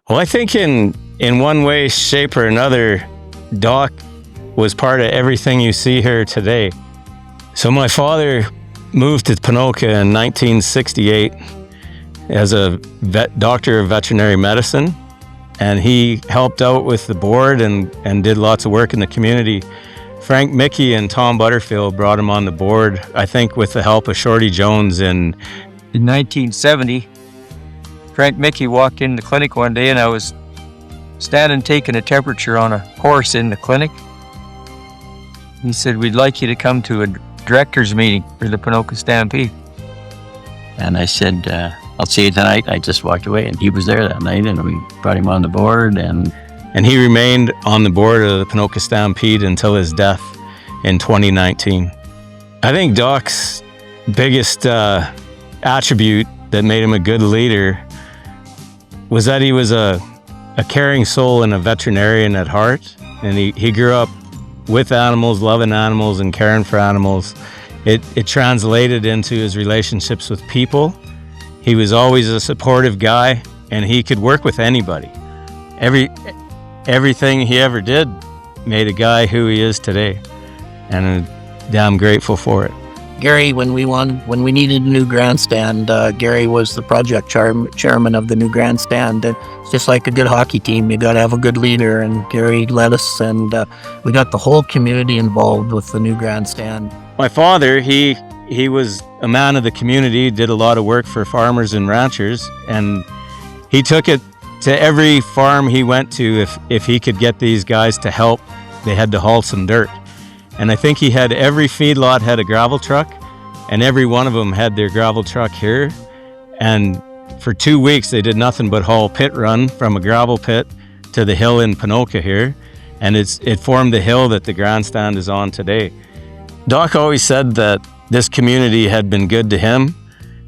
Well, I think in one way, shape, or another, Doc was part of everything you see here today. So my father moved to Ponoka in 1968 as a doctor of veterinary medicine, and he helped out with the board and did lots of work in the community. Frank Mickey and Tom Butterfield brought him on the board, I think with the help of Shorty Jones. In 1970, Frank Mickey walked in the clinic one day, and I was standing taking a temperature on a horse in the clinic. He said, "We'd like you to come to a director's meeting for the Ponoka Stampede." And I said, "I'll see you tonight." I just walked away, and he was there that night, and we brought him on the board. And he remained on the board of the Ponoka Stampede until his death in 2019. I think Doc's biggest attribute that made him a good leader was that he was a caring soul and a veterinarian at heart. And he grew up with animals, loving animals and caring for animals. It translated into his relationships with people. He was always a supportive guy, and he could work with anybody. Everything he ever did made a guy who he is today, and I'm damn grateful for it. Gary, when we needed a new grandstand, Gary was the project chairman of the new grandstand. It's just like a good hockey team. You got to have a good leader, and Gary led us, and we got the whole community involved with the new grandstand. My father, he was a man of the community, did a lot of work for farmers and ranchers, and he took it to every farm he went to. If he could get these guys to help, they had to haul some dirt. And I think he had every feedlot had a gravel truck, and every one of them had their gravel truck here. And for 2 weeks, they did nothing but haul pit run from a gravel pit to the hill in Ponoka here. And it formed the hill that the grandstand is on today. Doc always said that this community had been good to him,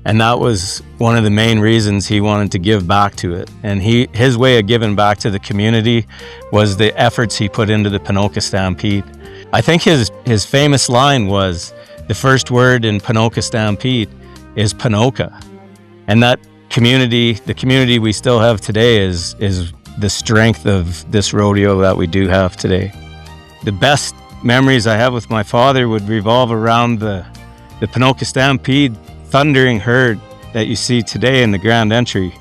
and that was one of the main reasons he wanted to give back to it. And his way of giving back to the community was the efforts he put into the Ponoka Stampede. I think his famous line was, the first word in Ponoka Stampede is Ponoka. And that community, the community we still have today, is the strength of this rodeo that we do have today. The best memories I have with my father would revolve around the Ponoka Stampede thundering herd that you see today in the Grand Entry.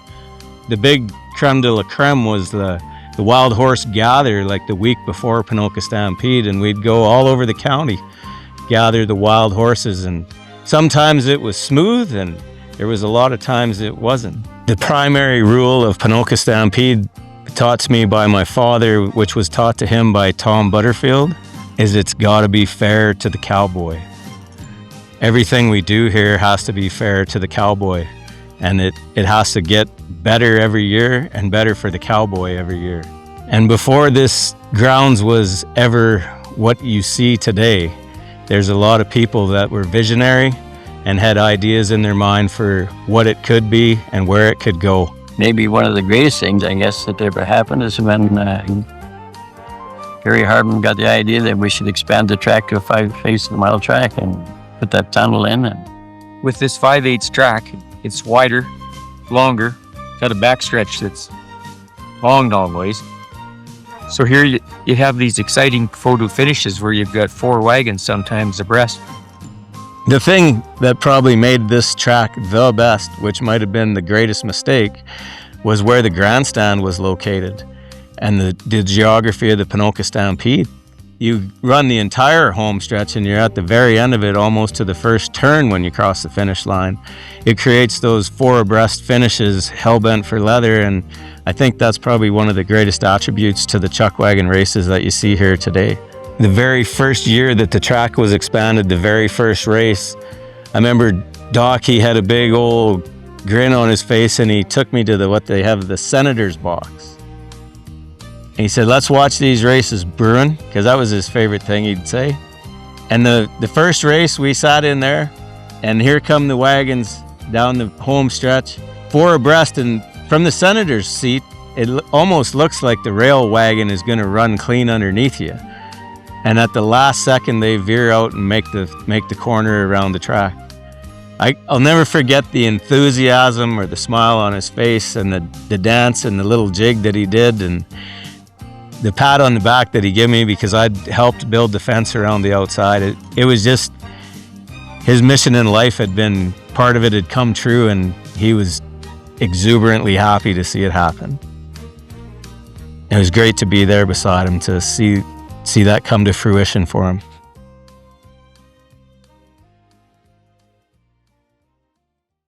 The big creme de la creme was the wild horse gather like the week before Ponoka Stampede, and we'd go all over the county, gather the wild horses, and sometimes it was smooth and there was a lot of times it wasn't. The primary rule of Ponoka Stampede, taught to me by my father, which was taught to him by Tom Butterfield, is it's gotta be fair to the cowboy. Everything we do here has to be fair to the cowboy, and it has to get better every year and better for the cowboy every year. And before this grounds was ever what you see today, there's a lot of people that were visionary and had ideas in their mind for what it could be and where it could go. Maybe one of the greatest things, I guess, that ever happened is when Doc Harbin got the idea that we should expand the track to a 5/8 track and put that tunnel in. And With this 5/8 track, it's wider, longer, got a backstretch that's long ways. So here you have these exciting photo finishes where you've got 4 wagons sometimes abreast. The thing that probably made this track the best, which might have been the greatest mistake, was where the grandstand was located and the geography of the Ponoka Stampede. You run the entire home stretch and you're at the very end of it, almost to the first turn when you cross the finish line. It creates those 4 abreast finishes, hell-bent for leather, and I think that's probably one of the greatest attributes to the chuck wagon races that you see here today. The very first year that the track was expanded, the very first race, I remember Doc, he had a big old grin on his face, and he took me to what they have, the Senator's box. And he said, "Let's watch these races, Bruin," because that was his favorite thing he'd say. And the first race, we sat in there, and here come the wagons down the home stretch, 4 abreast, and from the Senator's seat, it almost looks like the rail wagon is going to run clean underneath you. And at the last second, they veer out and make the corner around the track. I'll never forget the enthusiasm or the smile on his face, and the dance and the little jig that he did, and the pat on the back that he gave me because I'd helped build the fence around the outside. It was just, his mission in life had been, part of it had come true, and he was exuberantly happy to see it happen. It was great to be there beside him to see that come to fruition for him.